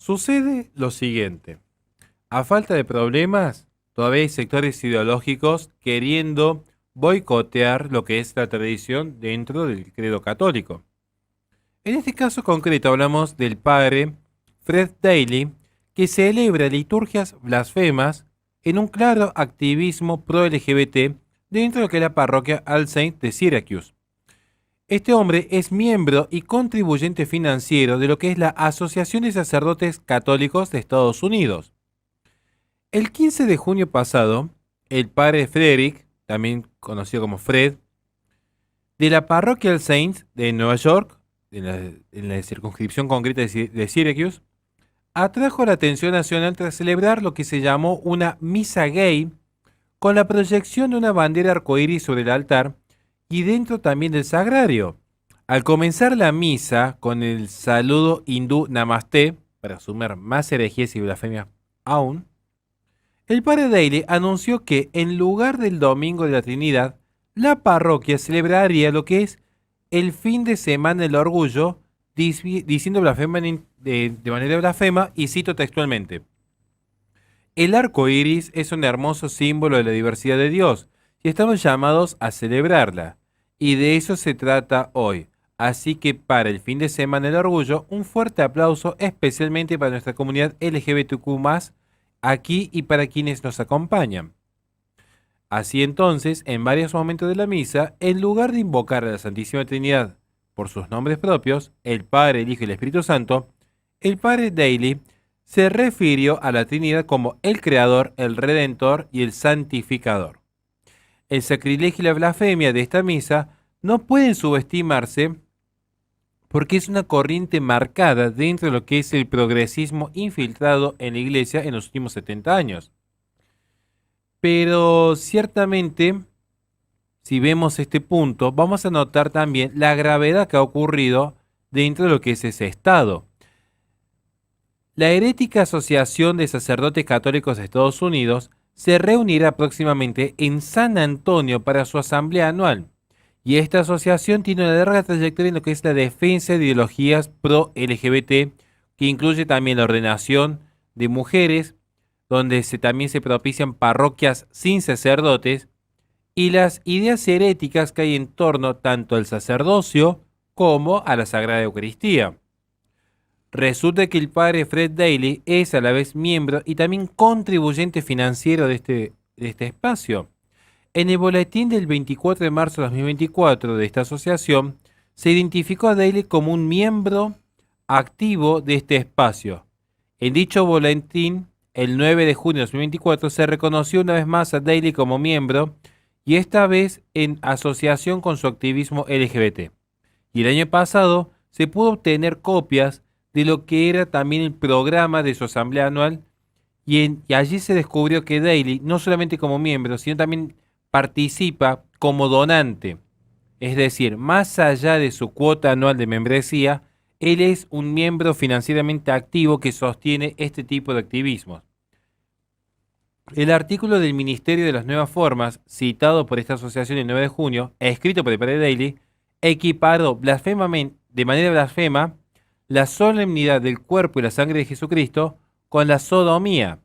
Sucede lo siguiente. A falta de problemas, todavía hay sectores ideológicos queriendo boicotear lo que es la tradición dentro del credo católico. En este caso concreto hablamos del padre Fred Daly, que celebra liturgias blasfemas en un claro activismo pro-LGBT dentro de lo que es la parroquia All Saints de Syracuse. Este hombre es miembro y contribuyente financiero de lo que es la Asociación de Sacerdotes Católicos de Estados Unidos. El 15 de junio pasado, el padre Frederick, también conocido como Fred, de la parroquia All Saints de Nueva York, en la circunscripción concreta de Syracuse, atrajo la atención nacional tras celebrar lo que se llamó una misa gay con la proyección de una bandera arcoíris sobre el altar y dentro también del sagrario. Al comenzar la misa con el saludo hindú Namaste, para sumar más herejías y blasfemias aún, el padre Daly anunció que en lugar del Domingo de la Trinidad, la parroquia celebraría lo que es el fin de semana del orgullo, diciendo blasfema de manera blasfema, y cito textualmente: el arco iris es un hermoso símbolo de la diversidad de Dios y estamos llamados a celebrarla. Y de eso se trata hoy. Así que para el fin de semana del orgullo, un fuerte aplauso especialmente para nuestra comunidad LGBTQ+, aquí y para quienes nos acompañan. Así entonces, en varios momentos de la misa, en lugar de invocar a la Santísima Trinidad por sus nombres propios, el Padre, el Hijo y el Espíritu Santo, el Padre Daly se refirió a la Trinidad como el Creador, el Redentor y el Santificador. El sacrilegio y la blasfemia de esta misa no pueden subestimarse porque es una corriente marcada dentro de lo que es el progresismo infiltrado en la Iglesia en los últimos 70 años. Pero ciertamente, si vemos este punto, vamos a notar también la gravedad que ha ocurrido dentro de lo que es ese Estado. La herética Asociación de Sacerdotes Católicos de Estados Unidos se reunirá próximamente en San Antonio para su asamblea anual. Y esta asociación tiene una larga trayectoria en lo que es la defensa de ideologías pro-LGBT, que incluye también la ordenación de mujeres, donde también se propician parroquias sin sacerdotes, y las ideas heréticas que hay en torno tanto al sacerdocio como a la Sagrada Eucaristía. Resulta que el padre Fred Daly es a la vez miembro y también contribuyente financiero de este espacio. En el boletín del 24 de marzo de 2024 de esta asociación, se identificó a Daly como un miembro activo de este espacio. En dicho boletín, el 9 de junio de 2024, se reconoció una vez más a Daly como miembro y esta vez en asociación con su activismo LGBT. Y el año pasado se pudo obtener copias de lo que era también el programa de su asamblea anual y allí se descubrió que Daly, no solamente como miembro, sino también participa como donante. Es decir, más allá de su cuota anual de membresía, él es un miembro financieramente activo que sostiene este tipo de activismos. El artículo del Ministerio de las Nuevas Formas, citado por esta asociación el 9 de junio, escrito por el padre Daly, equiparó de manera blasfema la solemnidad del cuerpo y la sangre de Jesucristo con la sodomía.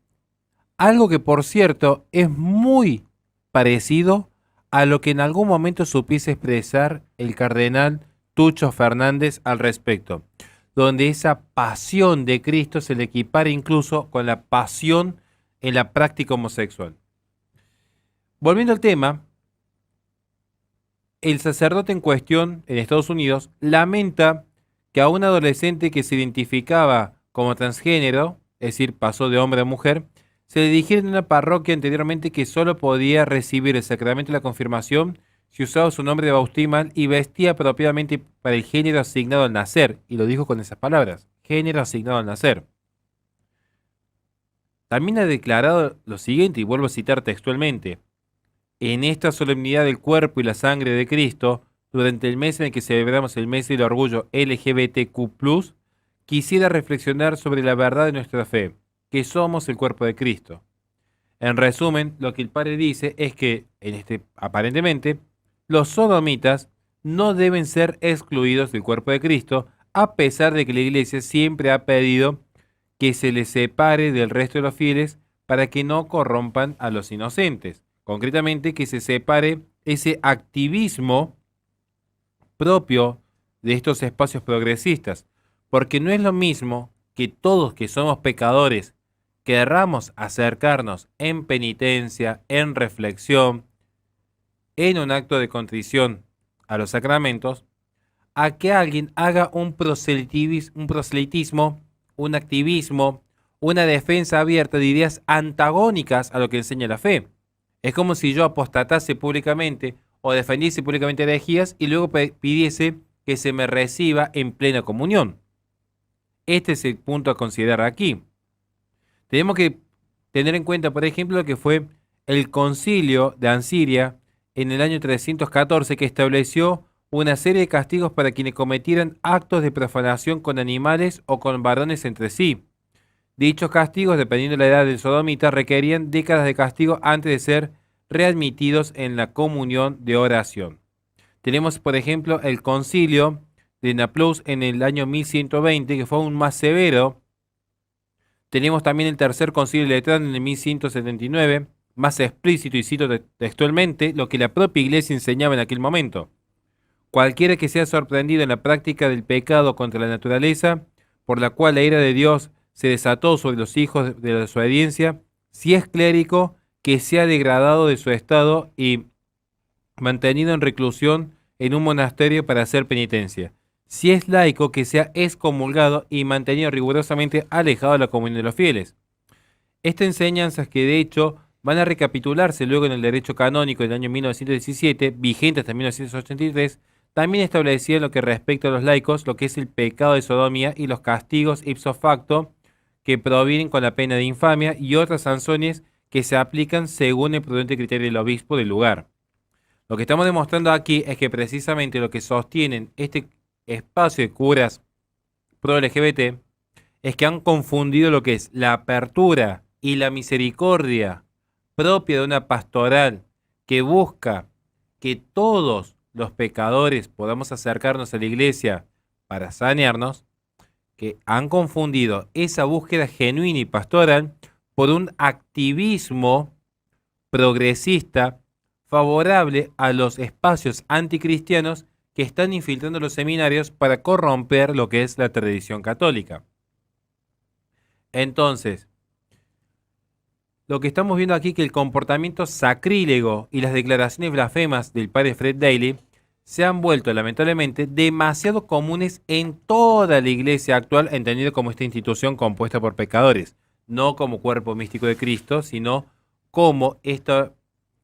Algo que, por cierto, es muy parecido a lo que en algún momento supiese expresar el cardenal Tucho Fernández al respecto, donde esa pasión de Cristo se le equipara incluso con la pasión en la práctica homosexual. Volviendo al tema, el sacerdote en cuestión en Estados Unidos lamenta que a un adolescente que se identificaba como transgénero, es decir, pasó de hombre a mujer, se le dijera en una parroquia anteriormente que solo podía recibir el sacramento de la confirmación si usaba su nombre de bautismal y vestía apropiadamente para el género asignado al nacer, y lo dijo con esas palabras, género asignado al nacer. También ha declarado lo siguiente, y vuelvo a citar textualmente: en esta solemnidad del cuerpo y la sangre de Cristo, durante el mes en el que celebramos el mes del orgullo LGBTQ+, quisiera reflexionar sobre la verdad de nuestra fe, que somos el cuerpo de Cristo. En resumen, lo que el padre dice es que, aparentemente, los sodomitas no deben ser excluidos del cuerpo de Cristo, a pesar de que la Iglesia siempre ha pedido que se les separe del resto de los fieles para que no corrompan a los inocentes. Concretamente, que se separe ese activismo propio de estos espacios progresistas, porque no es lo mismo que todos que somos pecadores querramos acercarnos en penitencia, en reflexión, en un acto de contrición a los sacramentos, a que alguien haga un proselitismo, un activismo, una defensa abierta de ideas antagónicas a lo que enseña la fe. Es como si yo apostatase públicamente o defendiese públicamente herejías y luego pidiese que se me reciba en plena comunión. Este es el punto a considerar aquí. Tenemos que tener en cuenta, por ejemplo, lo que fue el concilio de Ansiria en el año 314, que estableció una serie de castigos para quienes cometieran actos de profanación con animales o con varones entre sí. Dichos castigos, dependiendo de la edad del sodomita, requerían décadas de castigo antes de ser readmitidos en la comunión de oración. Tenemos, por ejemplo, el concilio de Naplus en el año 1120, que fue aún más severo. Tenemos también el tercer concilio de Letrán en el 1179, más explícito, y cito textualmente lo que la propia iglesia enseñaba en aquel momento. Cualquiera que sea sorprendido en la práctica del pecado contra la naturaleza, por la cual la ira de Dios se desató sobre los hijos de la desobediencia, si es clérigo, que sea degradado de su estado y mantenido en reclusión en un monasterio para hacer penitencia. Si es laico, que sea excomulgado y mantenido rigurosamente alejado de la comunión de los fieles. Estas enseñanzas, que de hecho van a recapitularse luego en el derecho canónico del año 1917, vigente hasta 1983, también establecían lo que respecta a los laicos, lo que es el pecado de sodomía y los castigos ipso facto que provienen con la pena de infamia y otras sanciones que se aplican según el prudente criterio del obispo del lugar. Lo que estamos demostrando aquí es que precisamente lo que sostienen este espacio de curas pro LGBT es que han confundido lo que es la apertura y la misericordia propia de una pastoral que busca que todos los pecadores podamos acercarnos a la iglesia para sanearnos, que han confundido esa búsqueda genuina y pastoral por un activismo progresista favorable a los espacios anticristianos que están infiltrando los seminarios para corromper lo que es la tradición católica. Entonces, lo que estamos viendo aquí es que el comportamiento sacrílego y las declaraciones blasfemas del padre Fred Daly se han vuelto lamentablemente demasiado comunes en toda la iglesia actual, entendido como esta institución compuesta por pecadores, no como cuerpo místico de Cristo, sino como esta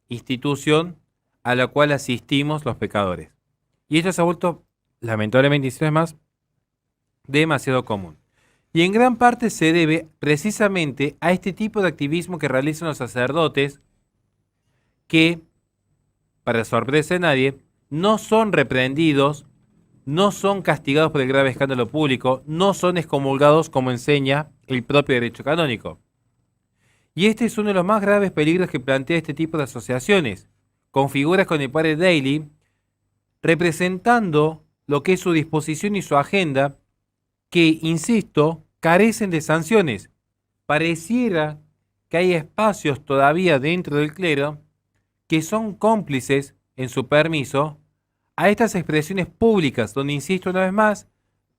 institución a la cual asistimos los pecadores. Y esto se ha vuelto, lamentablemente, y más, demasiado común. Y en gran parte se debe precisamente a este tipo de activismo que realizan los sacerdotes que, para sorpresa de nadie, no son reprendidos, no son castigados por el grave escándalo público, no son excomulgados como enseña el propio derecho canónico. Y este es uno de los más graves peligros que plantea este tipo de asociaciones, con figuras con el padre Daly, representando lo que es su disposición y su agenda, que, insisto, carecen de sanciones. Pareciera que hay espacios todavía dentro del clero que son cómplices en su permiso a estas expresiones públicas, donde, insisto una vez más,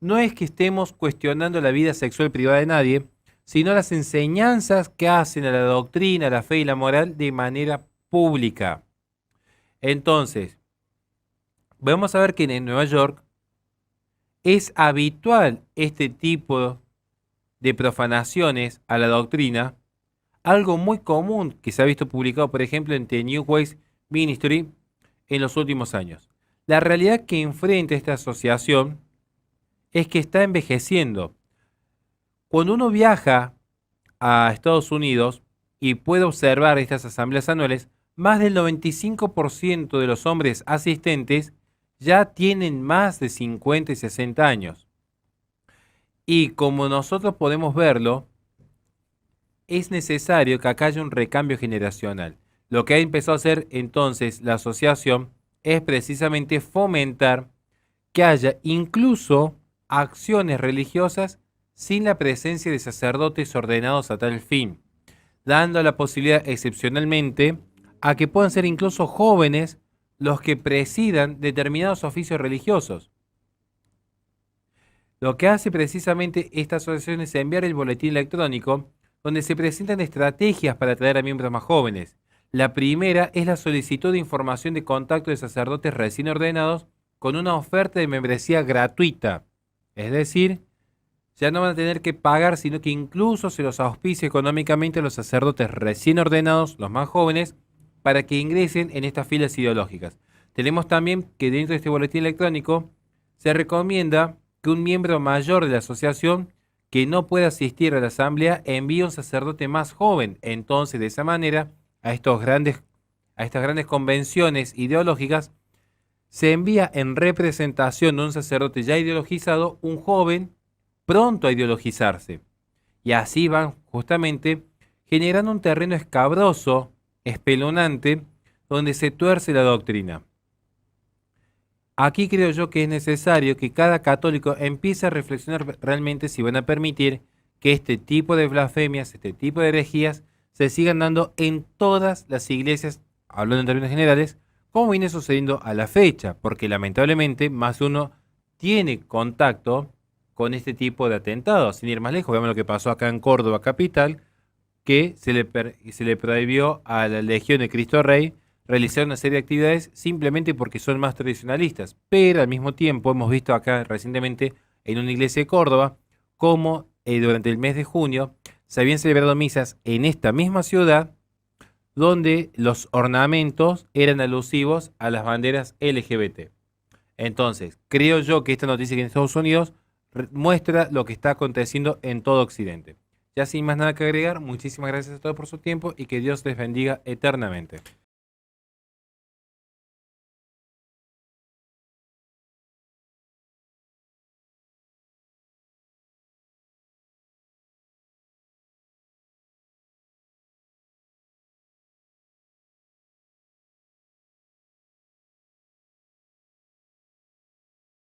no es que estemos cuestionando la vida sexual privada de nadie, sino las enseñanzas que hacen a la doctrina, a la fe y la moral de manera pública. Entonces, vamos a ver que en Nueva York es habitual este tipo de profanaciones a la doctrina, algo muy común que se ha visto publicado, por ejemplo, en The New Ways Ministry en los últimos años. La realidad que enfrenta esta asociación es que está envejeciendo. Cuando uno viaja a Estados Unidos y puede observar estas asambleas anuales, más del 95% de los hombres asistentes ya tienen más de 50 y 60 años. Y como nosotros podemos verlo, es necesario que acá haya un recambio generacional. Lo que ha empezado a hacer entonces la asociación es precisamente fomentar que haya incluso acciones religiosas sin la presencia de sacerdotes ordenados a tal fin, dando la posibilidad excepcionalmente a que puedan ser incluso jóvenes los que presidan determinados oficios religiosos. Lo que hace precisamente esta asociación es enviar el boletín electrónico donde se presentan estrategias para atraer a miembros más jóvenes. La primera es la solicitud de información de contacto de sacerdotes recién ordenados con una oferta de membresía gratuita. Es decir, ya no van a tener que pagar, sino que incluso se los auspicia económicamente a los sacerdotes recién ordenados, los más jóvenes, para que ingresen en estas filas ideológicas. Tenemos también que dentro de este boletín electrónico se recomienda que un miembro mayor de la asociación que no pueda asistir a la asamblea envíe un sacerdote más joven. Entonces, de esa manera, a estas grandes convenciones ideológicas, se envía en representación de un sacerdote ya ideologizado un joven pronto a ideologizarse. Y así van justamente generando un terreno escabroso, espeluznante, donde se tuerce la doctrina. Aquí creo yo que es necesario que cada católico empiece a reflexionar realmente si van a permitir que este tipo de blasfemias, este tipo de herejías, se sigan dando en todas las iglesias, hablando en términos generales, como viene sucediendo a la fecha, porque lamentablemente más de uno tiene contacto con este tipo de atentados. Sin ir más lejos, veamos lo que pasó acá en Córdoba capital, que se le prohibió a la Legión de Cristo Rey realizar una serie de actividades simplemente porque son más tradicionalistas. Pero al mismo tiempo hemos visto acá recientemente en una iglesia de Córdoba cómo durante el mes de junio se habían celebrado misas en esta misma ciudad donde los ornamentos eran alusivos a las banderas LGBT. Entonces, creo yo que esta noticia que en Estados Unidos muestra lo que está aconteciendo en todo Occidente. Ya sin más nada que agregar, muchísimas gracias a todos por su tiempo y que Dios les bendiga eternamente.